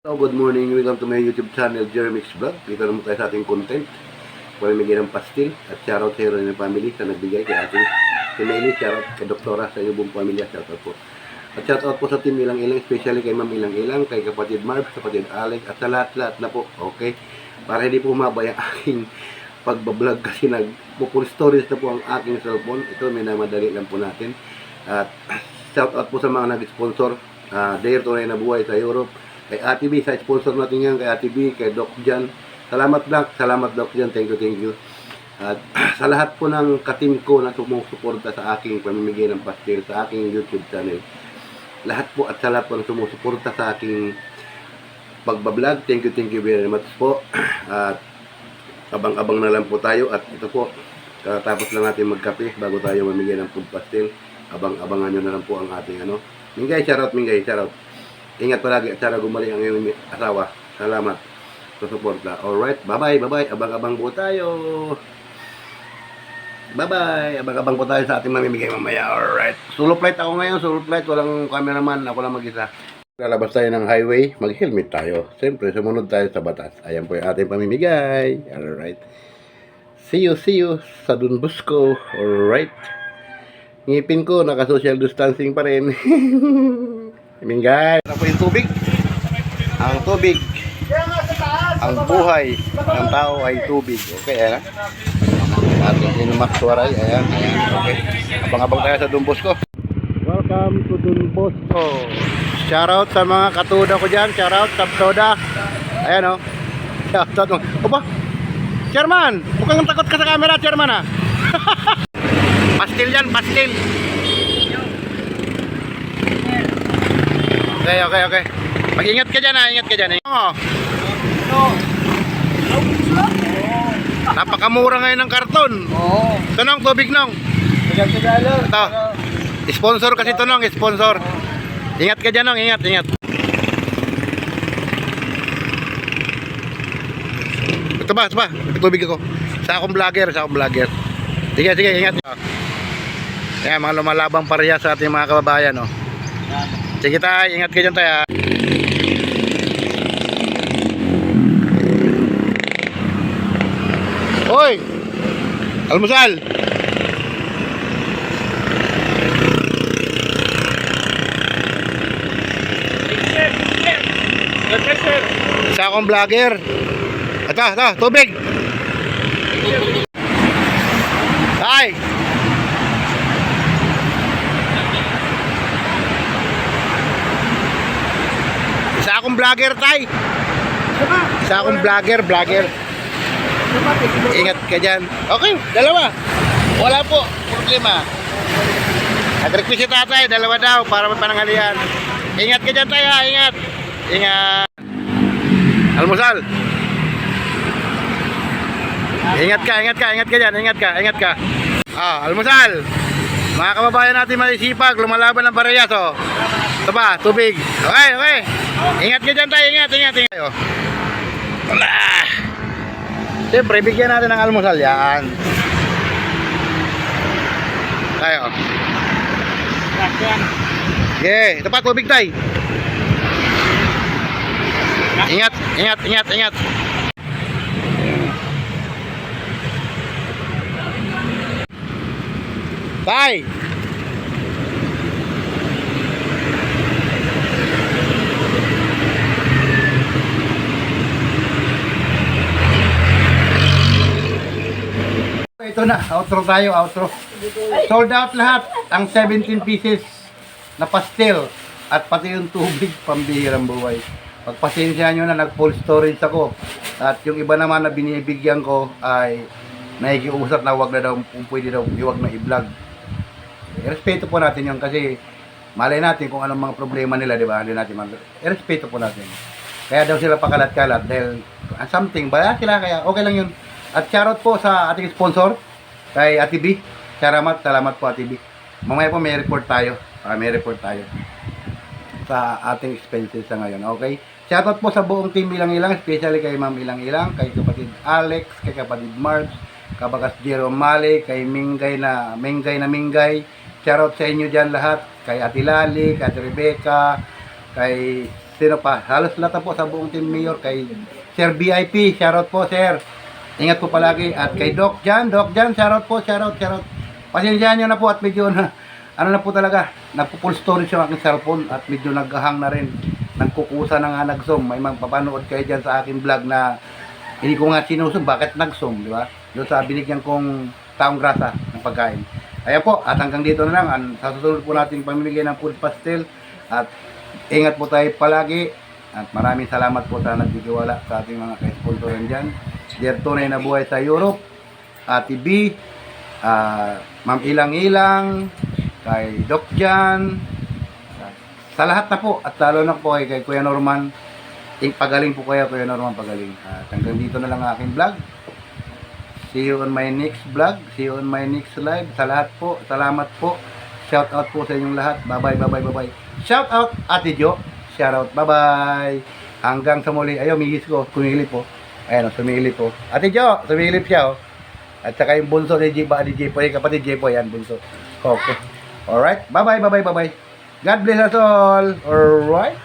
Hello, good morning. Welcome to my YouTube channel, Jeremy's Vlog. Dito naman tayo sa ating content. Pamimigay ng pastil at shoutout sa Hero ng Family sa nagbigay kay ating si Melly. Shoutout kay Doktora sa iyo buong pamilya. Shoutout po. At shoutout po sa team Ilang Ilang, especially kay Ma'am Ilang Ilang, kay kapatid Marv, kapatid Alex, at sa lahat-lahat na po. Okay? Para hindi po humaba yung aking pagbablog kasi nagpo-full stories na po ang aking cellphone. Ito, may namadali lang po natin. At shoutout po sa mga nag-sponsor. Dare Tunay na Buhay sa Europe. Kay Ate B, sa sponsor natin yan, kay Ate B, kay Doc Jan. Salamat Doc Jan, thank you. At sa lahat po ng katim ko na sumusuporta sa aking pamimigay ng pastil sa aking YouTube channel. Lahat po at sa lahat po ng sumusuporta sa aking pagbablog, thank you very much po. At abang-abang na lang po tayo at ito po, tapos lang natin magkape bago tayo mamigay ng food pastil. Abang-abangan nyo na lang po ang ating Mingay, shoutout. Ingat palagi at sana gumaling ang iyong asawa. Salamat sa suporta. Alright, bye-bye. Abang-abang po tayo. Bye-bye. Abang-abang po tayo sa ating mamimigay mamaya. Alright. Solo flight ako ngayon. Solo flight. Walang cameraman. Ako lang mag-isa. Lalabas tayo ng highway. Mag-helmet tayo. Siyempre, sumunod tayo sa batas. Ayan po yung ating pamimigay. Alright. See you sa Don Bosco. Alright. Ngipin ko, naka-social distancing pa rin. Mingay. Ano po yung tubig? Ang tubig. Ang buhay ng tao ay tubig. Okay, ayan. Ating inumaksuaray. Ayan. Okay. Abang-abang tayo sa Don Bosco. Welcome to Don Bosco. Shoutout sa mga katuda ko dyan. Shoutout sa katuda. Ayan o. Shoutout mo. Opa! Chairman! Mukhang takot ka sa camera, Chairman ha. Pastil yan, pastil. Okay. Mag-ingat ka dyan ha, ingat ka dyan. Napakamura ngayon ng karton. Ito nong, tubig nong. Ito. Sponsor kasi ito nong, sponsor. Ingat ka dyan nong, ingat. Ito ba, tubig ako. Sa akong vlogger. Sige, ingat. Ayan, mga lumalabang pareha sa ating mga kababayan, no. Sige tayo, ingat kayo dyan tayo. Hoy! Almusal! Isa akong vlogger. Ito, tubig! Tay! Isa akong vlogger, tay. Isa akong vlogger. Ingat ka dyan. Okay, dalawa. Wala po, problema. Nag-request si tatay, dalawa daw para may panangalian. Ingat ka dyan, tay, ha? Ingat. Almusal. Ingat ka dyan, ingat ka. Almusal. Mga kababayan natin masisipag, lumalaban ng parehas, oh. Ito ba, tubig. Okay. Ingat ka dyan tayo, ingat. Wala. Siyempre, bigyan natin ng almusal yan. Tayo. Okay, ito pa, tubig tayo. Ingat. Tay! Ito na, outro tayo. Sold out lahat ang 17 pieces na pastel at pati yung tubig, pambihirang buhay. Pagpasensya nyo na, nag-full storage ako. At yung iba naman na binibigyan ko ay nakikiusap na wag na daw, kung pwede daw, iwag na i-vlog. Respeto po natin yun kasi malay natin kung anong mga problema nila, di ba? Hindi natin respeto po natin. Kaya daw sila pakalat-kalat dahil something, bala sila, kaya okay lang yun. At shoutout po sa ating sponsor, kay Ate B. Salamat po Ate B. Mamaya po may report tayo. Sa ating expenses sa ngayon, okay? Shoutout po sa buong team Ilang Ilang, especially kay Ma'am Ilang Ilang, kay kapatid Alex, kay kapatid Marv, kabagas Jerome Mali, kay Mingay. Shoutout sa inyo dyan lahat. Kay Ate Lali, kay Ate Rebecca, kay sino pa? Halos lahat na po sa buong team mayor. Kay Sir VIP, shoutout po, sir. Ingat po palagi. At kay Doc Jan, shoutout po, shoutout. Pasensyahan nyo na po at medyo na, ano na po talaga, nagpo-full storage yung aking cellphone at medyo naghahang na rin. Nagkukusa na nga nag-zoom. May magpapanood kayo dyan sa aking vlog na hindi ko nga sinusum, bakit nag-zoom, di ba? Doon sa binigyan kong taong grasa ng pagkain. Kaya po, at hanggang dito na lang. Sa susunod po natin pamimigay ng food pastel. At ingat po tayo palagi. At maraming salamat po sa nagtitiwala sa ating mga ka-sponsoran dyan. Dear Tunay na Buhay sa Europe, Ate B, Ma'am Ilang-Ilang, kay Doc Jan, sa lahat na po, at lalo na po kay Kuya Norman. Pagaling po kaya Kuya Norman, pagaling. At hanggang dito na lang ang aking vlog. See you on my next vlog. See you on my next live. Sa lahat po, salamat po. Shout out po sa inyong lahat. Bye-bye. Shout out Ate Jo. Shout out. Bye-bye. Hanggang sa muli. Ayaw, migis ko. Kumilip po. Ayan, sumilip po. Ate Jo, sumilip siya. At saka yung bunso ni Jepoy. Kapatid Jepoy, yan, bunso. Okay. Alright. Bye-bye. God bless us all. Alright.